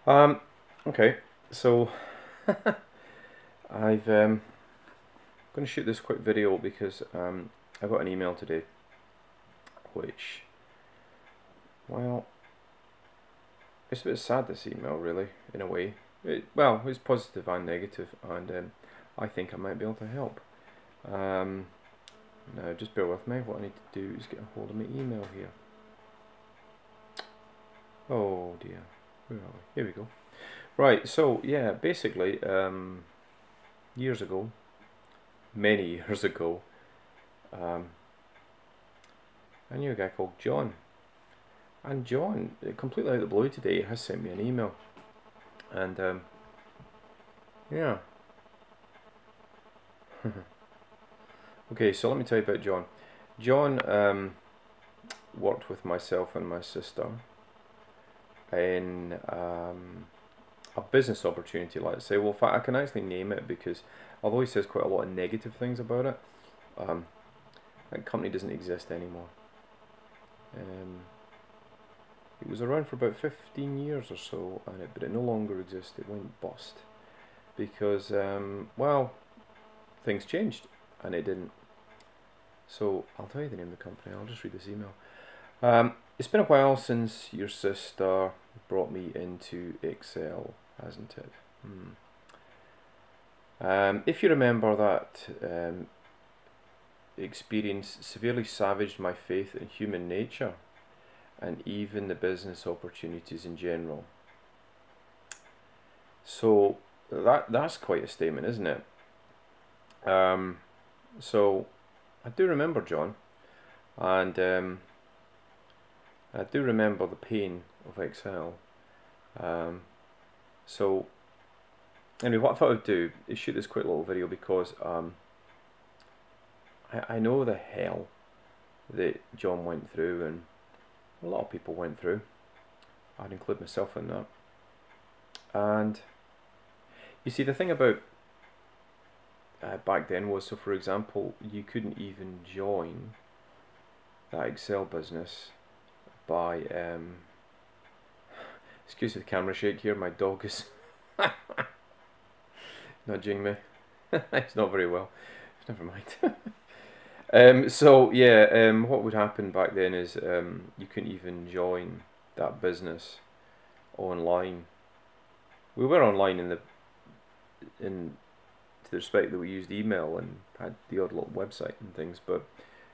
Okay, so I've going to shoot this quick video because I got an email today, which, well, it's a bit sad, this email, really, in a way. Well, it's positive and negative, and I think I might be able to help. Now, just bear with me. What I need to do is get a hold of my email here. Oh dear, where are we? Here we go. Right, so yeah, basically, years ago, many years ago, I knew a guy called John. And John, completely out of the blue today, has sent me an email. And, yeah. Okay, so let me tell you about John. John worked with myself and my sister in a business opportunity, let's say. Well, in fact, I can actually name it because although he says quite a lot of negative things about it, that company doesn't exist anymore. It was around for about 15 years or so, but it no longer exists. It went bust because, well, things changed, and it didn't. So I'll tell you the name of the company. I'll just read this email. It's been a while since your sister brought me into Excel, hasn't it? If you remember, that experience severely savaged my faith in human nature and even the business opportunities in general. So that's quite a statement, isn't it? So I do remember John, and I do remember the pain of Excel. So anyway, what I thought I'd do is shoot this quick little video because I know the hell that John went through, and a lot of people went through. I'd include myself in that. And you see, the thing about back then was, so for example, you couldn't even join that Excel business by excuse the camera shake here, my dog is nudging me. It's not very well. Never mind. So yeah, what would happen back then is you couldn't even join that business online. We were online in to the respect that we used email and had the odd little website and things, but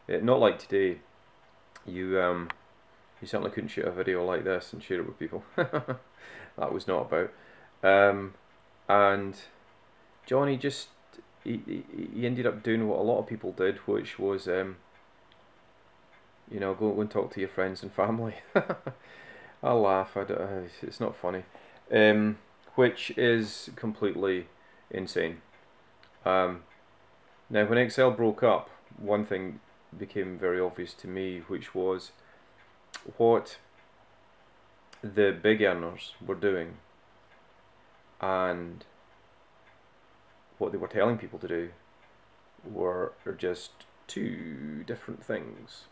not like today. You certainly couldn't shoot a video like this and share it with people. That was not about. And Johnny just he ended up doing what a lot of people did, which was you know, go and talk to your friends and family. I laugh. It's not funny. Which is completely insane. Now, when Excel broke up, one thing became very obvious to me, which was what the big earners were doing and what they were telling people to do were just two different things,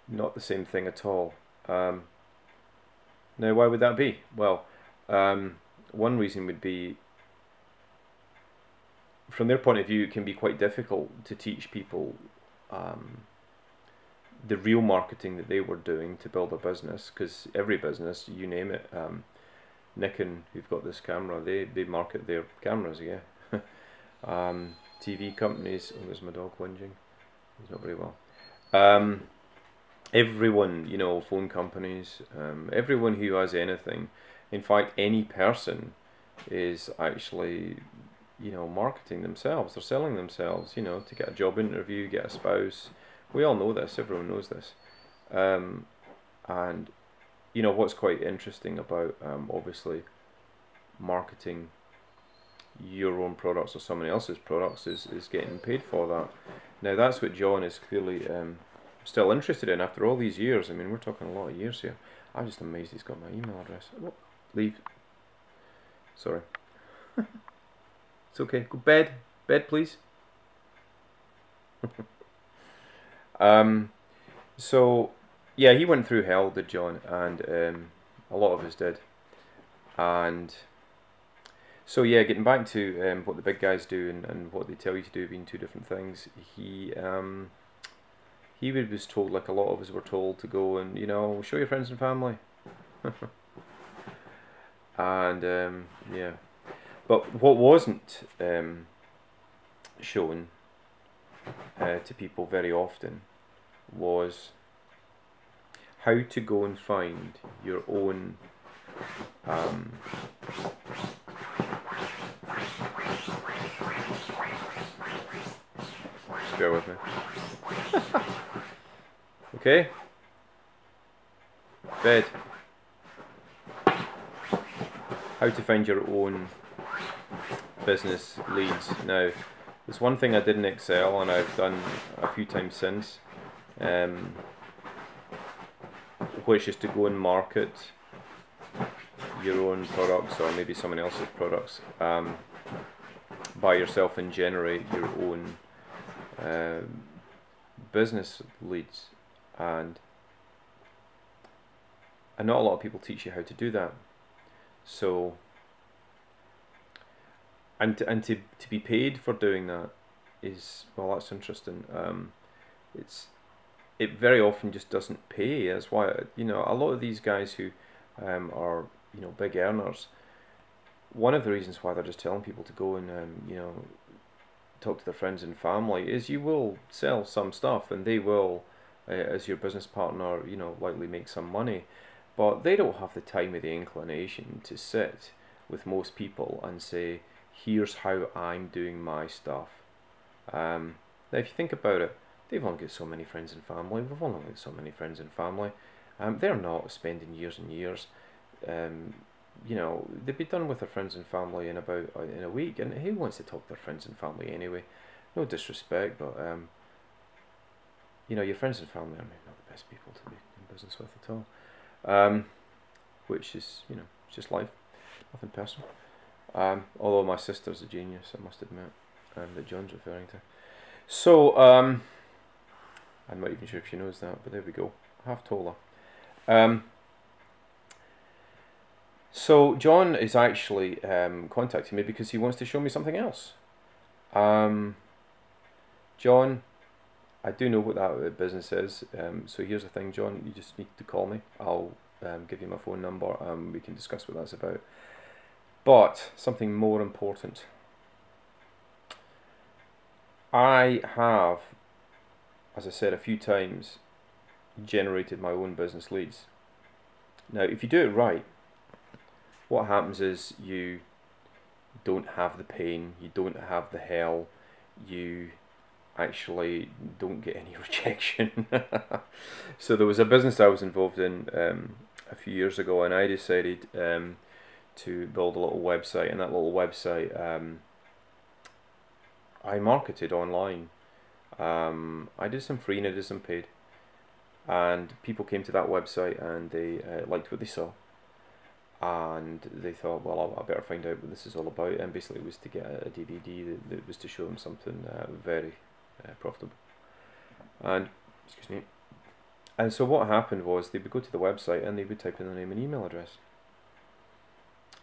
not the same thing at all. Now, why would that be? Well, one reason would be, from their point of view, it can be quite difficult to teach people the real marketing that they were doing to build a business, because every business, you name it, Nikon, who've got this camera, they market their cameras, yeah. TV companies, oh, there's my dog whinging, he's not very well. Everyone, you know, phone companies, everyone who has anything, in fact any person, is actually, you know, marketing themselves. They're selling themselves, you know, to get a job interview, get a spouse. We all know this, everyone knows this. And you know, what's quite interesting about obviously marketing your own products or someone else's products is getting paid for that. Now that's what John is clearly still interested in after all these years. I mean, we're talking a lot of years here. I'm just amazed he's got my email address. Oh, leave. Sorry. It's okay. Go bed. Bed, please. So yeah, he went through hell, did John, and a lot of us did. And so yeah, getting back to what the big guys do and what they tell you to do being two different things. He was told, like a lot of us were told, to go and, you know, show your friends and family. And yeah, but what wasn't shown to people very often was how to go and find your own just bear with me. Okay, bed. How to find your own business leads. Now, there's one thing I did in Excel, and I've done a few times since, which is to go and market your own products, or maybe someone else's products, by yourself, and generate your own business leads. And not a lot of people teach you how to do that. So, and to be paid for doing that is, well, that's interesting. It very often just doesn't pay. That's why, you know, a lot of these guys who are, you know, big earners, one of the reasons why they're just telling people to go and you know, talk to their friends and family is you will sell some stuff, and they will, as your business partner, you know, likely make some money, but they don't have the time or the inclination to sit with most people and say, here's how I'm doing my stuff. Now if you think about it, they've only got so many friends and family, we've only got so many friends and family. They're not spending years and years, you know, they'd be done with their friends and family in a week, and who wants to talk to their friends and family anyway? No disrespect, but you know, your friends and family are not the best people to be in business with at all. Which is, you know, it's just life, nothing personal. Although my sister's a genius, I must admit, that John's referring to. So, I'm not even sure if she knows that, but there we go. I have told her. So John is actually contacting me because he wants to show me something else. John, I do know what that business is. So here's the thing, John. You just need to call me. I'll give you my phone number. We can discuss what that's about. But something more important. I have, as I said a few times, generated my own business leads. Now, if you do it right, what happens is you don't have the pain, you don't have the hell, you actually don't get any rejection. So there was a business I was involved in a few years ago, and I decided to build a little website, and that little website I marketed online. I did some free and I did some paid, and people came to that website and they liked what they saw, and they thought, well, I better find out what this is all about. And basically it was to get a DVD that was to show them something very profitable. And excuse me. And so what happened was they would go to the website and they would type in their name and email address.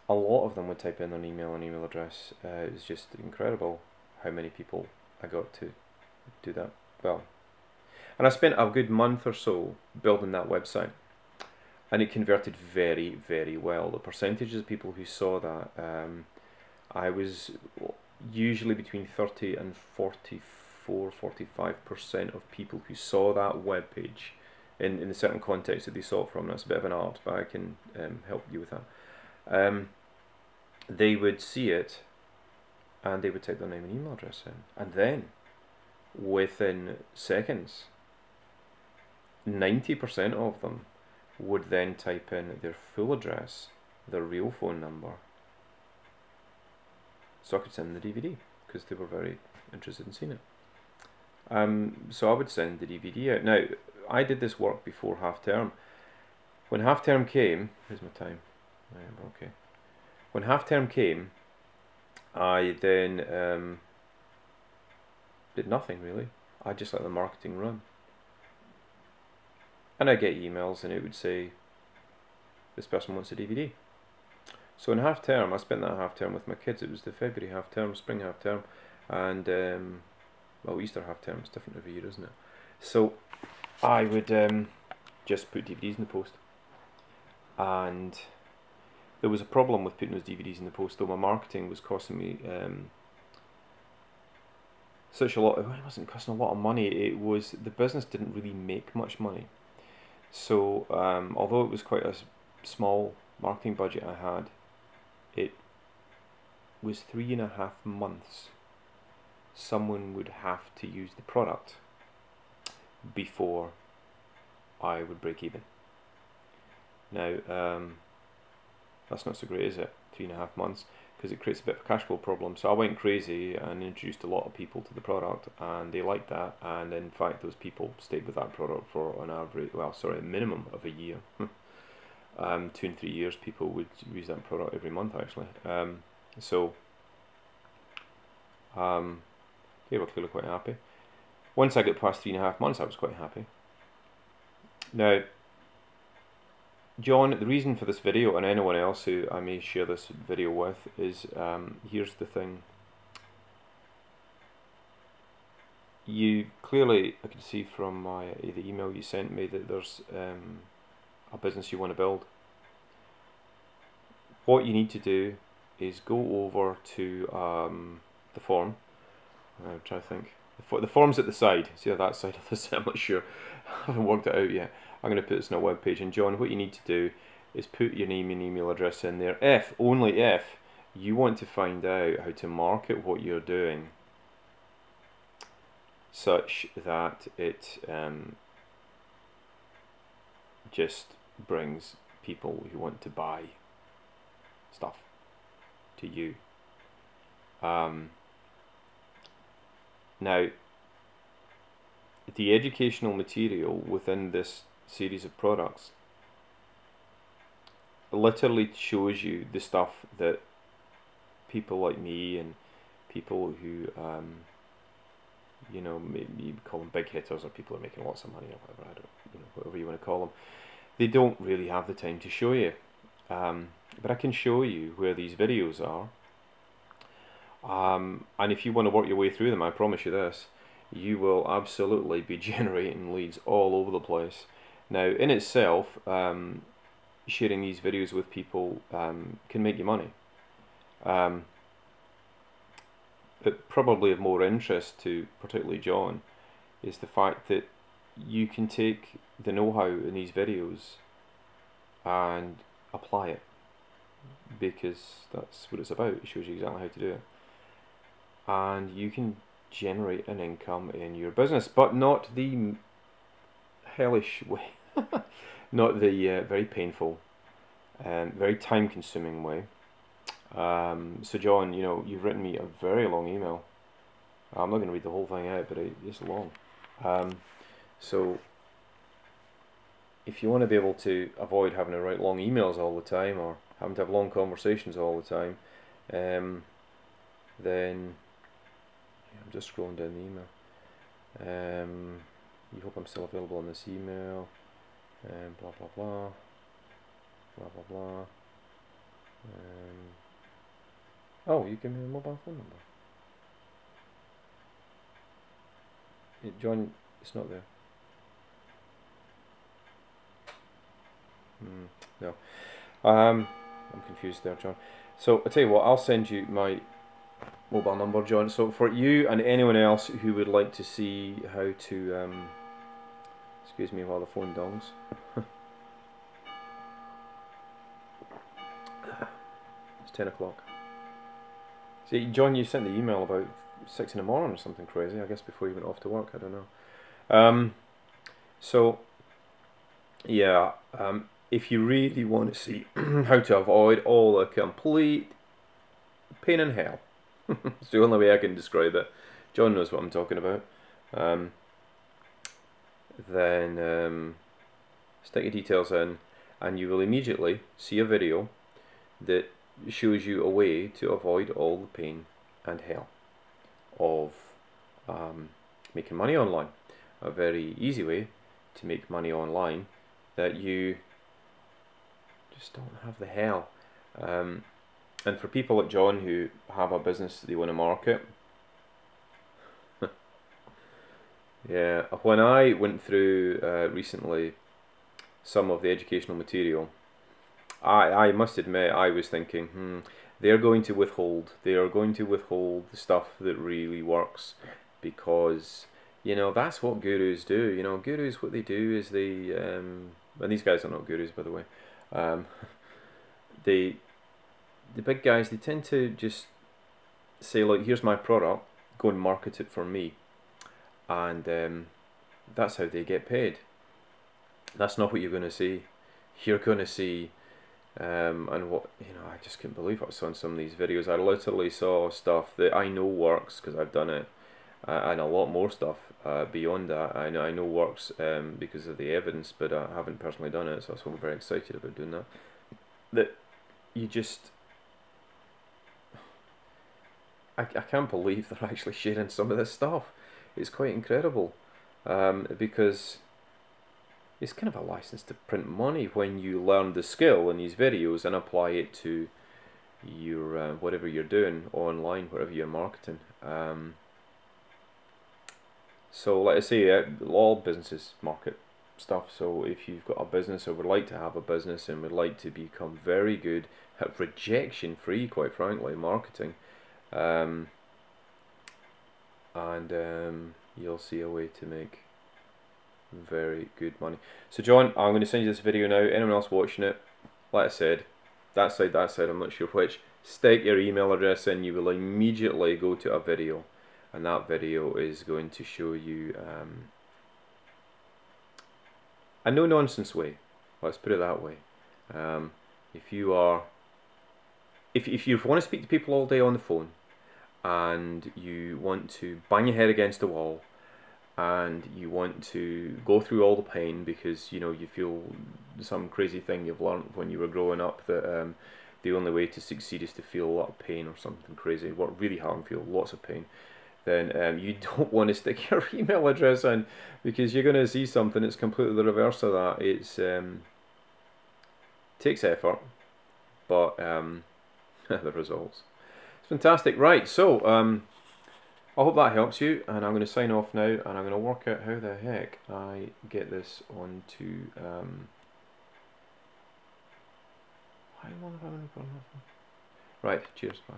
A lot of them would type in their email and email address. It was just incredible how many people I got to do that. Well, and I spent a good month or so building that website, and it converted very, very well. The percentages of people who saw that, I was usually between 30 and 45% of people who saw that web page in the certain context that they saw it from. That's a bit of an art, but I can help you with that. They would see it and they would type their name and email address in, and then within seconds 90% of them would then type in their full address, their real phone number, so I could send the DVD because they were very interested in seeing it. So I would send the DVD out. Now, I did this work before half term. When half term came, here's my time. Okay. When half term came, I then did nothing really. I just let the marketing run. And I get emails and it would say, this person wants a DVD. So in half term, I spent that half term with my kids. It was the February half term, spring half term, and well, Easter half term. It's different every year, isn't it? So I would just put DVDs in the post, and there was a problem with putting those DVDs in the post, though. My marketing was costing me such a lot. It wasn't costing a lot of money. It was, the business didn't really make much money. So although it was quite a small marketing budget I had, it was 3.5 months someone would have to use the product before I would break even. Now that's not so great, is it? 3.5 months, because it creates a bit of a cash flow problem. So I went crazy and introduced a lot of people to the product, and they liked that, and in fact those people stayed with that product for an average, well, sorry, a minimum of a year. 2 and 3 years people would use that product every month, actually. They were clearly quite happy. Once I got past 3.5 months, I was quite happy. Now, John, the reason for this video, and anyone else who I may share this video with, is here's the thing. You clearly, I can see from the email you sent me, that there's a business you want to build. What you need to do is go over to the form. I'm trying to think. The form's at the side. See that side of this? I'm not sure. I haven't worked it out yet. I'm going to put this on a web page. And John, what you need to do is put your name and email address in there. If, only if, you want to find out how to market what you're doing such that it just brings people who want to buy stuff to you. Now, the educational material within this series of products literally shows you the stuff that people like me and people who you know, maybe you call them big hitters, or people who are making lots of money, or whatever, I don't, you know, whatever you want to call them, they don't really have the time to show you. But I can show you where these videos are, and if you want to work your way through them, I promise you this, you will absolutely be generating leads all over the place. Now, in itself, sharing these videos with people can make you money. But probably of more interest to particularly John is the fact that you can take the know-how in these videos and apply it, because that's what it's about. It shows you exactly how to do it, and you can generate an income in your business, but not the hellish way, not the very painful and very time-consuming way. So John, you know, you've written me a very long email. I'm not going to read the whole thing out, but it's long. So if you want to be able to avoid having to write long emails all the time, or having to have long conversations all the time, then I'm just scrolling down the email. You hope I'm still available on this email. Blah blah blah. Blah blah blah. Oh, you give me a mobile phone number. John, it's not there. No. I'm confused there, John. So, I'll tell you what, I'll send you my mobile number, John. So, for you and anyone else who would like to see how to, excuse me while the phone dongs. It's 10 o'clock. See, John, you sent the email about 6 in the morning or something crazy, I guess before you went off to work, I don't know. So, yeah, if you really want to see how to avoid all the complete pain in hell, it's the only way I can describe it, John knows what I'm talking about, then stick your details in, and you will immediately see a video that shows you a way to avoid all the pain and hell of making money online. A very easy way to make money online that you just don't have the hell. And for people like John who have a business that they want to market, yeah, when I went through recently some of the educational material, I must admit I was thinking, they're going to withhold. They are going to withhold the stuff that really works, because you know that's what gurus do. You know, gurus, what they do is they and these guys are not gurus, by the way. Um, they the big guys, they tend to just say, like, here's my product, go and market it for me, and that's how they get paid. That's not what you're going to see. You're going to see, and what, you know, I just couldn't believe what I saw in some of these videos. I literally saw stuff that I know works because I've done it, and a lot more stuff beyond that. I know works because of the evidence, but I haven't personally done it, so I'm very excited about doing that. That you just, I can't believe they're actually sharing some of this stuff. It's quite incredible, because it's kind of a license to print money when you learn the skill in these videos and apply it to your whatever you're doing online, whatever you're marketing. So like I say, all businesses market stuff. So if you've got a business or would like to have a business and would like to become very good at rejection free, quite frankly, marketing, and you'll see a way to make very good money. So John, I'm going to send you this video now. Anyone else watching it, like I said, that side, I'm not sure which, stick your email address in, you will immediately go to a video, and that video is going to show you a no-nonsense way, let's put it that way. If you are, if you want to speak to people all day on the phone, and you want to bang your head against the wall, and you want to go through all the pain because you know you feel some crazy thing you've learned when you were growing up, that the only way to succeed is to feel a lot of pain or something crazy, work really hard and feel lots of pain, then you don't want to stick your email address in, because you're going to see something that's completely the reverse of that. It's takes effort, but the results. It's fantastic. Right, so I hope that helps you, and I'm going to sign off now, and I'm going to work out how the heck I get this onto right, cheers, bye.